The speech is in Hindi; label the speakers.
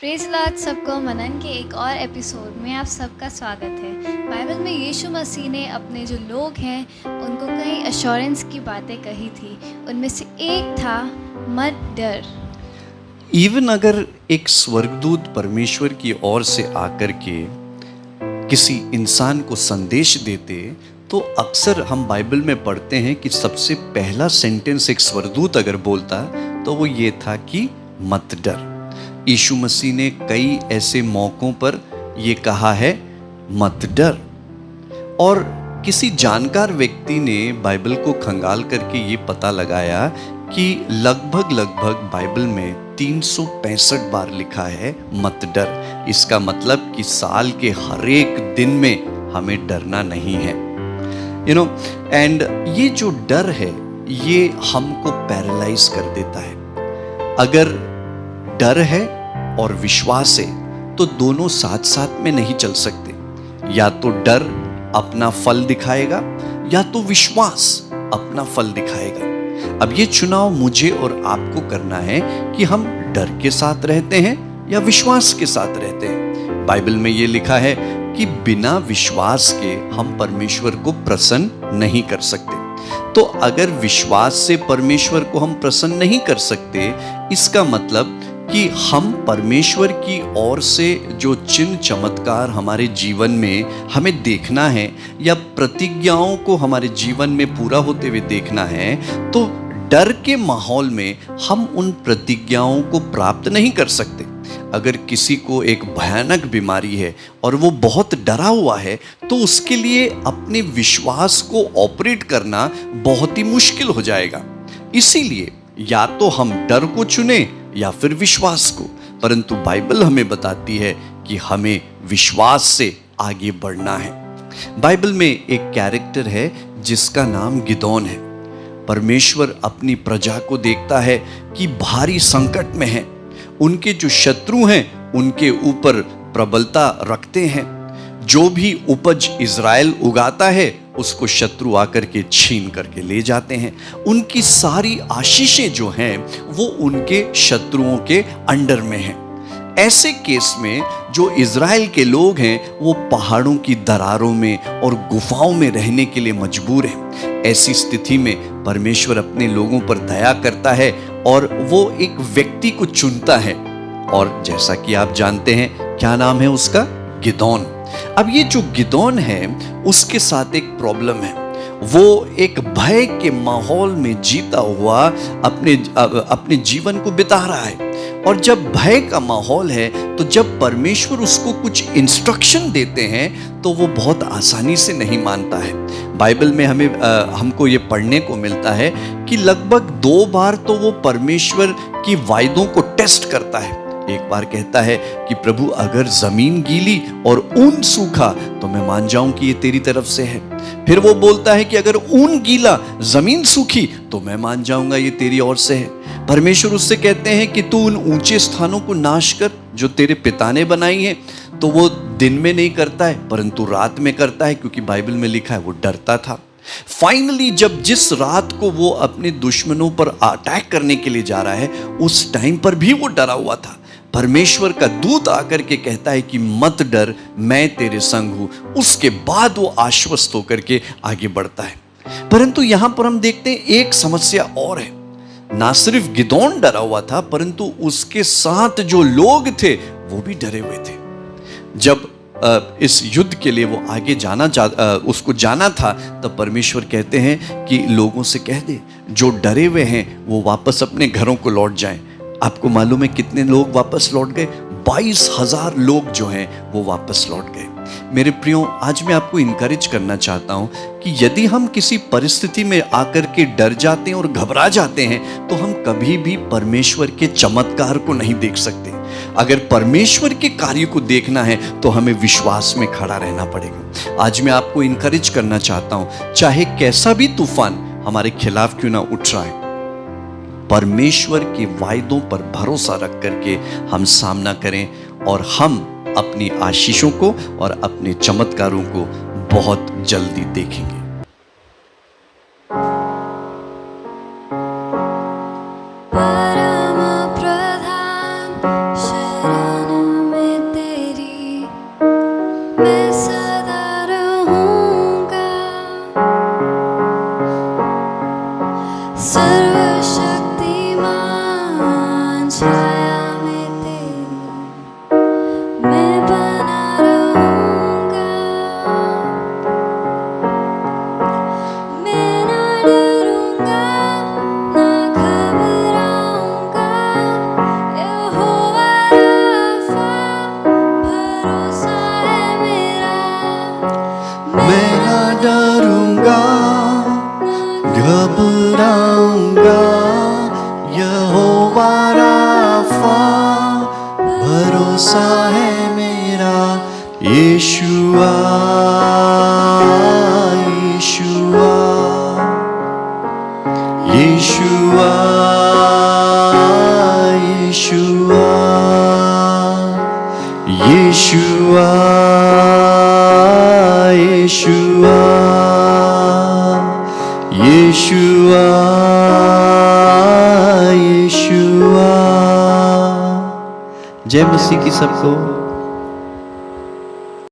Speaker 1: प्रेज लॉर्ड, सबको मनन के एक और एपिसोड में आप सबका स्वागत है। बाइबल में यीशु मसीह ने अपने जो लोग हैं उनको कई एश्योरेंस की बातें कही थी। उनमें से एक था मत डर।
Speaker 2: इवन अगर एक स्वर्गदूत परमेश्वर की ओर से आकर के किसी इंसान को संदेश देते तो अक्सर हम बाइबल में पढ़ते हैं कि सबसे पहला सेंटेंस एक स्वर्गदूत अगर बोलता तो वो ये था कि मत डर। यीशु मसीह ने कई ऐसे मौकों पर ये कहा है मत डर। और किसी जानकार व्यक्ति ने बाइबल को खंगाल करके ये पता लगाया कि लगभग बाइबल में 365 बार लिखा है मत डर। इसका मतलब कि साल के हर एक दिन में हमें डरना नहीं है। एंड ये जो डर है ये हमको पैरालाइज कर देता है। अगर डर है और विश्वास है तो दोनों साथ साथ में नहीं चल सकते। या तो डर अपना फल दिखाएगा या तो विश्वास अपना फल दिखाएगा। अब ये चुनाव मुझे और आपको करना है कि हम डर के साथ रहते हैं या विश्वास के साथ रहते हैं। बाइबल में ये लिखा है कि बिना विश्वास के हम परमेश्वर को प्रसन्न नहीं कर सकते। तो अगर विश्वास से परमेश्वर को हम प्रसन्न नहीं कर सकते, इसका मतलब कि हम परमेश्वर की ओर से जो चिन्ह चमत्कार हमारे जीवन में हमें देखना है या प्रतिज्ञाओं को हमारे जीवन में पूरा होते हुए देखना है, तो डर के माहौल में हम उन प्रतिज्ञाओं को प्राप्त नहीं कर सकते। अगर किसी को एक भयानक बीमारी है और वो बहुत डरा हुआ है तो उसके लिए अपने विश्वास को ऑपरेट करना बहुत ही मुश्किल हो जाएगा। इसीलिए या तो हम डर को चुने या फिर विश्वास को। परंतु बाइबल हमें बताती है कि हमें विश्वास से आगे बढ़ना है। बाइबल में एक कैरेक्टर है जिसका नाम गिदोन है। परमेश्वर अपनी प्रजा को देखता है कि भारी संकट में है, उनके जो शत्रु हैं उनके ऊपर प्रबलता रखते हैं। जो भी उपज इज़राइल उगाता है उसको शत्रु आकर के छीन करके ले जाते हैं। उनकी सारी आशीषें जो हैं वो उनके शत्रुओं के अंडर में हैं। ऐसे केस में जो इज़राइल के लोग हैं वो पहाड़ों की दरारों में और गुफाओं में रहने के लिए मजबूर हैं। ऐसी स्थिति में परमेश्वर अपने लोगों पर दया करता है और वो एक व्यक्ति को चुनता है। और जैसा कि आप जानते हैं क्या नाम है उसका? गिदोन। अब ये जो गिदोन है उसके साथ एक प्रॉब्लम है। वो एक भय के माहौल में जीता हुआ अपने जीवन को बिता रहा है। और जब भय का माहौल है तो जब परमेश्वर उसको कुछ इंस्ट्रक्शन देते हैं तो वो बहुत आसानी से नहीं मानता है। बाइबल में हमको ये पढ़ने को मिलता है कि लगभग 2 बार तो वो परमेश्वर की वायदों को टेस्ट करता है। एक बार कहता है कि प्रभु अगर जमीन गीली और ऊन सूखा तो मैं मान जाऊं कि ये तेरी तरफ से है। फिर वो बोलता है कि अगर ऊन गीला जमीन सूखी तो मैं मान जाऊंगा ये तेरी ओर से है। परमेश्वर उससे कहते हैं कि तू उन ऊंचे स्थानों को नाश कर जो तेरे पिता ने बनाई है। तो वो दिन में नहीं करता है परंतु रात में करता है, क्योंकि बाइबल में लिखा है वो डरता था। फाइनली जब जिस रात को वो अपने दुश्मनों पर अटैक करने के लिए जा रहा है उस टाइम पर भी वो डरा हुआ था। परमेश्वर का दूत आकर के कहता है कि मत डर, मैं तेरे संग हूं। उसके बाद वो आश्वस्त होकर के आगे बढ़ता है। परंतु यहां पर हम देखते हैं एक समस्या और है। ना सिर्फ गिदोन डरा हुआ था परंतु उसके साथ जो लोग थे वो भी डरे हुए थे। जब इस युद्ध के लिए वो आगे उसको जाना था तब परमेश्वर कहते हैं कि लोगों से कह दे जो डरे हुए हैं वो वापस अपने घरों को लौट जाएं। आपको मालूम है कितने लोग वापस लौट गए? 22,000 लोग जो हैं वो वापस लौट गए। मेरे प्रियो, आज मैं आपको इनकरेज करना चाहता हूं कि यदि हम किसी परिस्थिति में आकर के डर जाते हैं और घबरा जाते हैं तो हम कभी भी परमेश्वर के चमत्कार को नहीं देख सकते। अगर परमेश्वर के कार्य को देखना है तो हमें विश्वास में खड़ा रहना पड़ेगा। आज मैं आपको इनकरेज करना चाहता हूं, चाहे कैसा भी तूफान हमारे खिलाफ क्यों ना उठ रहा है, परमेश्वर के वायदों पर भरोसा रख करके हम सामना करें और हम अपनी आशीषों को और अपने चमत्कारों को बहुत जल्दी देखेंगे।
Speaker 1: परम प्रधान शरण
Speaker 2: यीशुआ यीशुआ यीशुआ यीशुआ यीशुआ यीशुआ यीशुआ। जय मसीह की सबको।